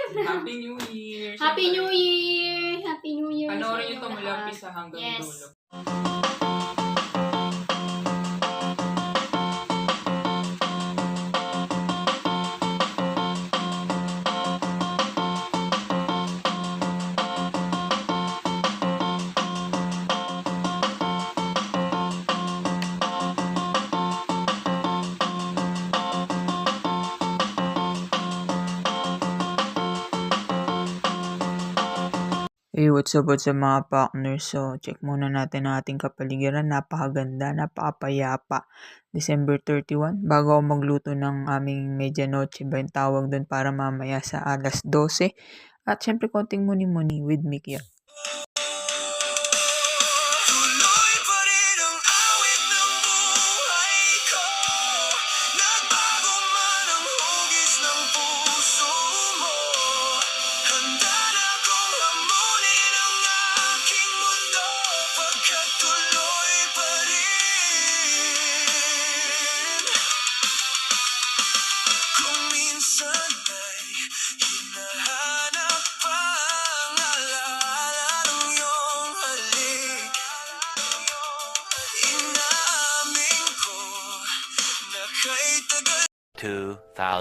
Happy New Year! Happy New Year! Happy New Year! Panoorin nyo ito mula umpisa hanggang dulo. Hey, what's up mga partners? So, check muna natin ang ating kapaligiran. Napakaganda, napakapayapa. December 31, bago ako magluto ng aming medianoche ba yung tawag doon para mamaya sa alas 12. At syempre, konting muni-muni with Mickey.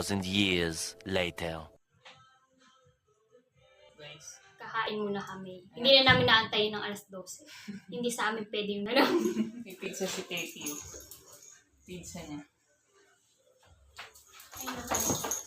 Years later. Guys, Kakain muna kami. Hindi na namin naantayin ng alas 12. Hindi sa amin pwede yun na lang. pizza si Teki. Pizza niya. Ay, naku.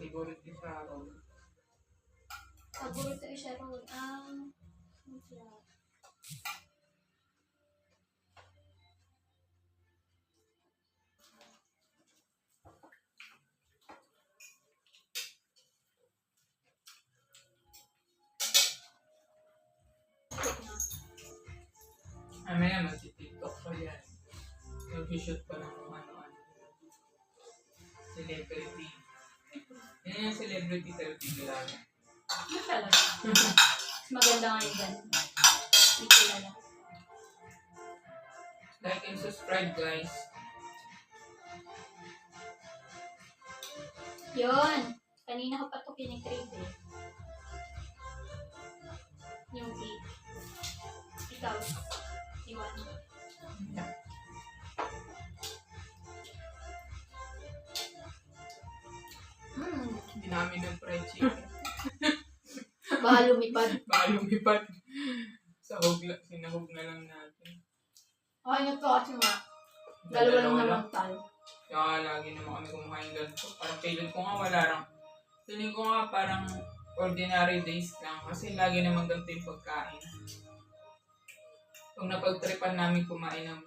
Favorite ni Sharon. Paborito ni Sharon ang... Mamaya mag-tiktok pa yan. Mag-shoot pa ng ano-ano. Celebrity. Yan yung celebrity therapy lang. Ano talaga? Maganda nga yun dyan. Hindi kilala. Like and subscribe, guys. Yun. Kanina ko pa ito kinikrave eh. Yung cake. Ikaw. Iwan. Hindi namin ng fried chicken. Baka lumipad. Baka lumipad. Sinahog na lang natin. Okay, nagkakasya nga. Dalawa lang naman tayo. Kaya lagi naman kami kumain ganito. Parang feeling ko nga wala lang. Feeling ko nga parang ordinary days lang. Kasi lagi naman ganito yung pagkain. Kung napagtripan namin kumain ng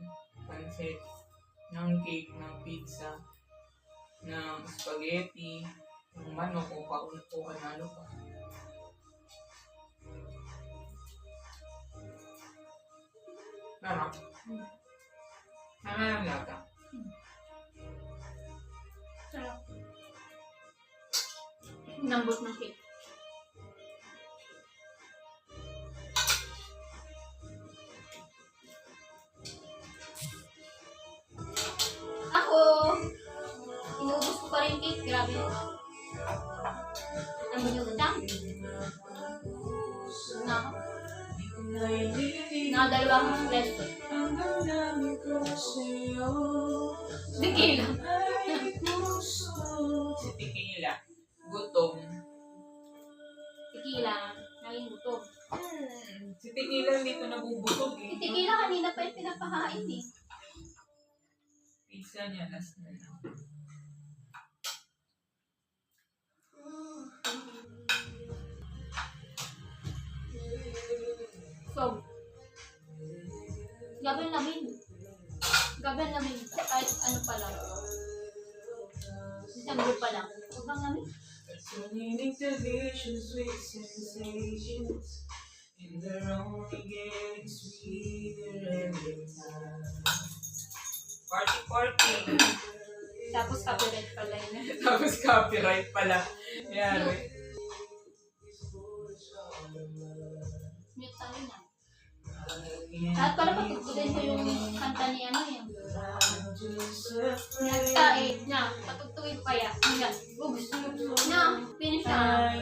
pancit, ng cake, ng pizza, ng spaghetti, ng manok, o kanalo pa. Sarap. Tama lang lata. Sarap. Nambot ng cake. Ako! Inubos ko pa rin cake. Grabe. Ang bunyog-dang. Nakadalawang resto. Tequila. Si Tequila, gutom. Tequila. Naging gutom. Si Tequila dito nabubusog eh. Si Tequila kanina pa yung pinapakain eh. Pizza niya, last na lang. So, gabi namin. Kahit ano pa lang. December pa lang. Sobrang namin. So many traditions with sensations, and they're only getting sweeter every time. Party 14. Tapos copyright pala yun. Tapos copyright pala. Yari. Mute tayo na. At para patugtugin ko yung kanta ni ano yun. Na, patugtugin ko kaya. Na, gusto na, finish na.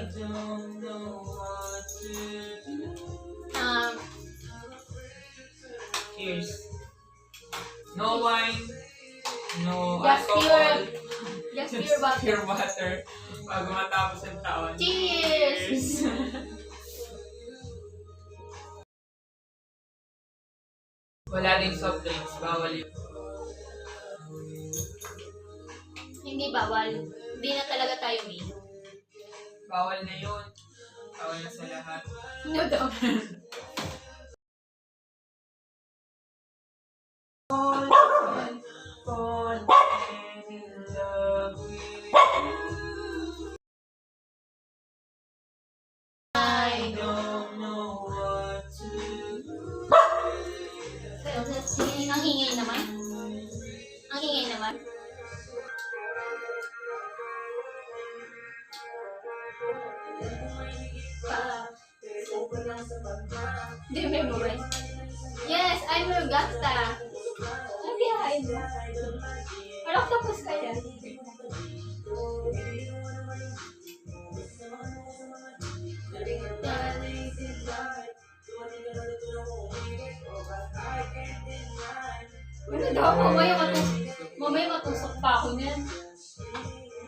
Cheers. No wine. No Just alcohol. Just pure water. Pure water. Bago matapos ang taon. Cheers! Wala din soft drinks. Bawal yun. Hindi bawal. Hindi na talaga tayo may. Bawal na yun. Bawal na sa lahat. No daw. I don't know what to do. Ang ingay naman. Ang ingay naman. Do you memorize? Yes, I'm your gasta. Ano biyahin mo? Wala ko tapos kaya. Ano daw? Mamaya matusok pa ako niyan.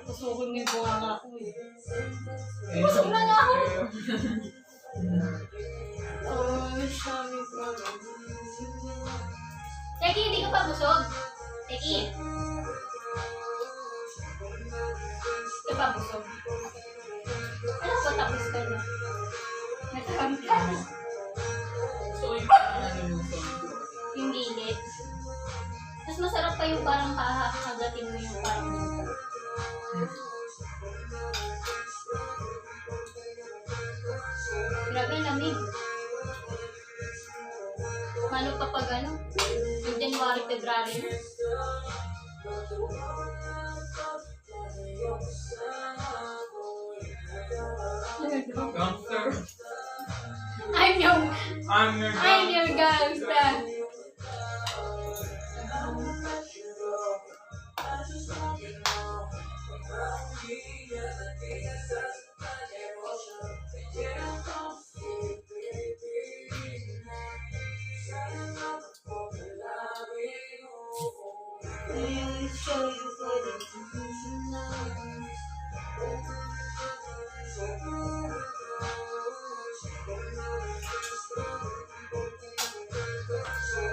Tusukin mo yung bunga ako eh. Tusok na nga ako. Oh, sabi ko. Teki, hindi ka pa busog. Teki. Hindi ka pa busog. Ano po tapos ka na? Nagkakamit ka na. So, yung naluluto. Yung gilid. Mas masarap pa yung parang kakagatin mo yung parang luto. Grabe, lamig. Ano pa pag ano? Yung January, February na. Gangster. I'm your gangster.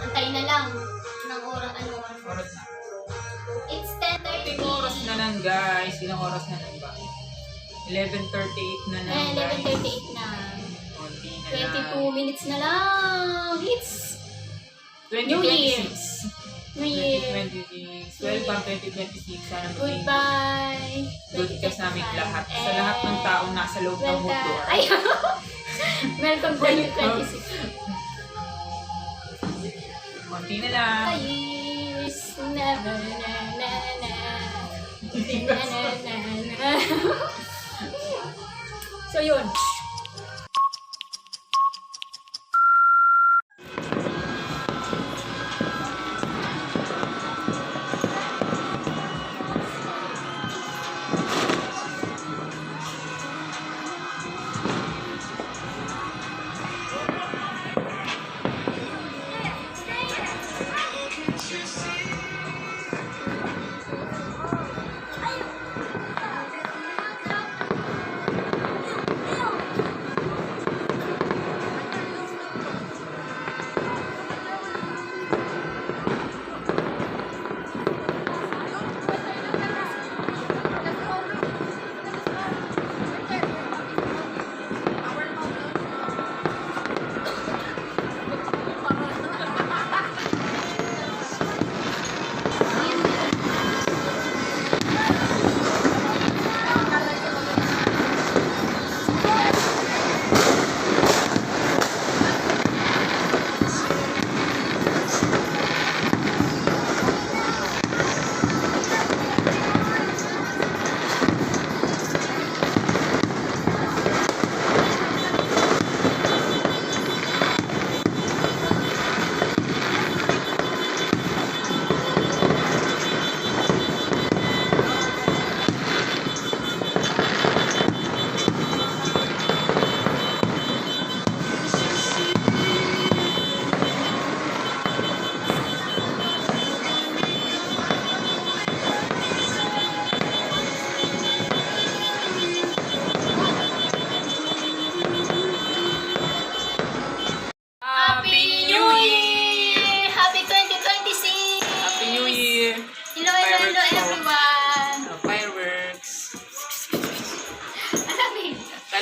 Antay na lang ng oras ano. Oras na. It's 10:30. Ilang oras na lang guys. Ilang oras na lang ba? 11:38 na lang guys. 11:38 na. Konti na lang. 22 minutes na lang. It's 2026. New Year. 2026. 12 ang 2026. Sana maging Goodbye. good ka sa aming lahat. Sa lahat ng taong nasa loob ng mundo. Welcome. Ay, welcome 2026. Konti na lang. Ayos. Na na na na na. Na na na na. So yun.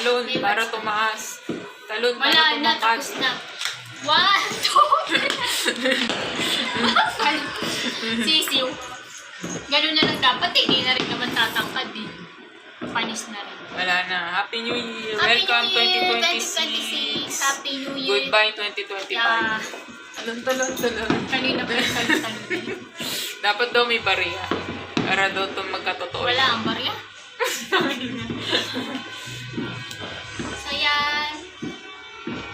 Talon May para words. tumaas. Talon para Wala na, tumakas. tapos na. 1, 2, sisiw. Ganun na lang dapat eh. Hindi na rin naman tatangkad eh. Panis na rin. Wala na. Happy New Year. Happy Welcome New Year 2026. 2026. Happy New Year. Goodbye 2025. Yeah. Talon. Kanina pa yung talon. Dapat daw may bariya. Para daw ito magkatotoo. Wala ang barya. So yan.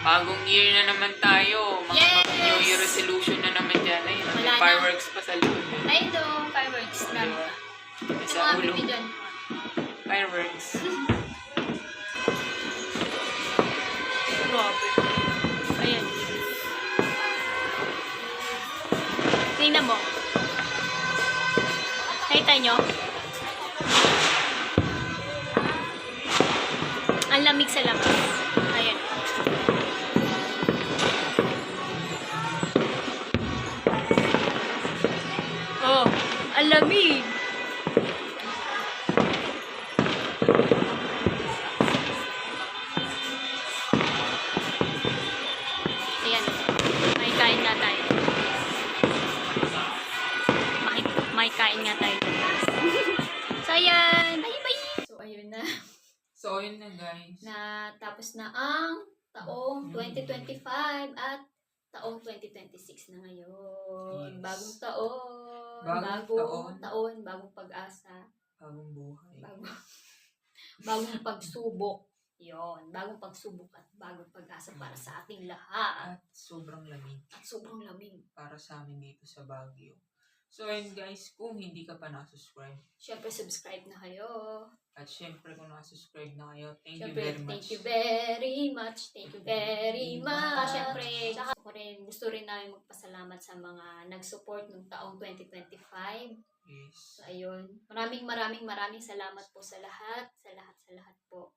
Bagong year na naman tayo. Mga Yes! New Year resolution na naman dyan. Ayun, Wala may na. fireworks pa sa likod. Ay, ito. Fireworks. Dami Diba? pa. May Ito Sa mga ulo. pipi dyan. Fireworks. Grabe. Ayan. Tingnan mo. Nakita nyo? Ang lamig sa labas. Ayan. Oh, ang lamig. Ayan. May kain nga tayo. May kain nga tayo. So, ayan. Bye-bye. So, ayun na. So, yun na guys. Na tapos na ang taong 2025 at taong 2026 na ngayon. Yes. Bagong taon. Bagong taon. Bagong pag-asa. Bagong buhay. Bagong pagsubok. Yon, bagong pagsubok at bagong pag-asa para sa ating lahat. At sobrang lamig At sobrang lamig. para sa amin dito sa Baguio. So, ayun guys, kung hindi ka pa nakasubscribe, Siyempre, subscribe na kayo. at syempre kung nakasubscribe na kayo, thank you Siyempre, very much. thank you very much. Thank you very much. Siyempre, tsaka gusto rin namin magpasalamat sa mga nag-support nung taong 2025. Yes. So, ayun. Maraming salamat po sa lahat. Sa lahat po.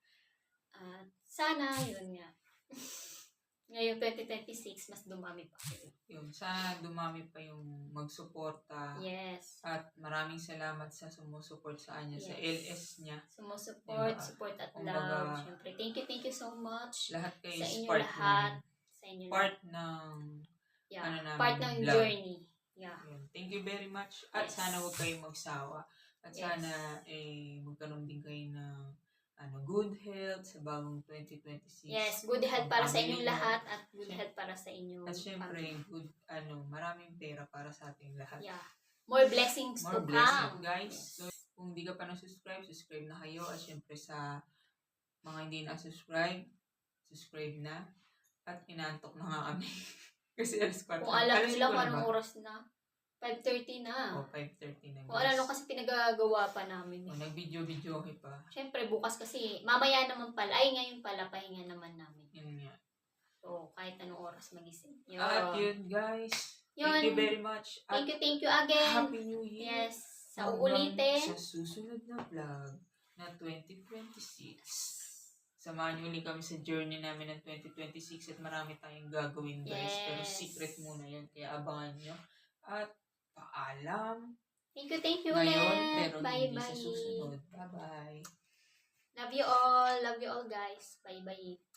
At sana, yun nga. Ngayon, 2026, mas dumami pa. Yun, sana dumami pa yung magsuporta. Yes. At maraming salamat sa sumusuport sa kanya, sa Yes. LS niya. Sumusupport, Diba? support at Kumbaga, love. Siyempre, thank you so much. Lahat kayo Sa is inyo part lahat. Sa inyo ng, part ng, yeah, ano namin, part ng vlog. journey. Yeah. Yun. Thank you very much. At Yes. sana huwag kayong magsawa. At Yes. sana magkaroon din kayo ng good health sa bagong 2026. Yes, good health para sa inyong Pamilya. lahat at good health para sa inyong At syempre, family. good, maraming pera para sa ating lahat. Yeah. More blessings More to blessing, come. guys. Yes. So, kung di ka pa na-subscribe, subscribe na kayo. At syempre sa mga hindi na-subscribe, subscribe na. At inaantok na nga kami. Kasi alas 4. Kung alam nyo lang kung anong oras na, 5:30 na. O, 5:30 na, guys. Kung alam nyo kasi pinagagawa pa namin. O, nag-video pa. Siyempre, bukas kasi, mamaya naman pala, ay ngayon pala, pahinga naman namin. Yun nga. So, kahit anong oras magising. Yun. At yun, guys. Yun. Thank you very much. At Thank you again. Happy New Year. Yes. Sa uulitin. Sa susunod na vlog na 2026. Samahan niyo ulit kami sa journey namin ng 2026 at marami tayong gagawin, guys. Yes. Pero secret muna yan, kaya abangan nyo. At paalam Thank you ngayon, ulit. pero hindi Bye-bye. sa susunod. Bye-bye. Love you all guys. Bye-bye.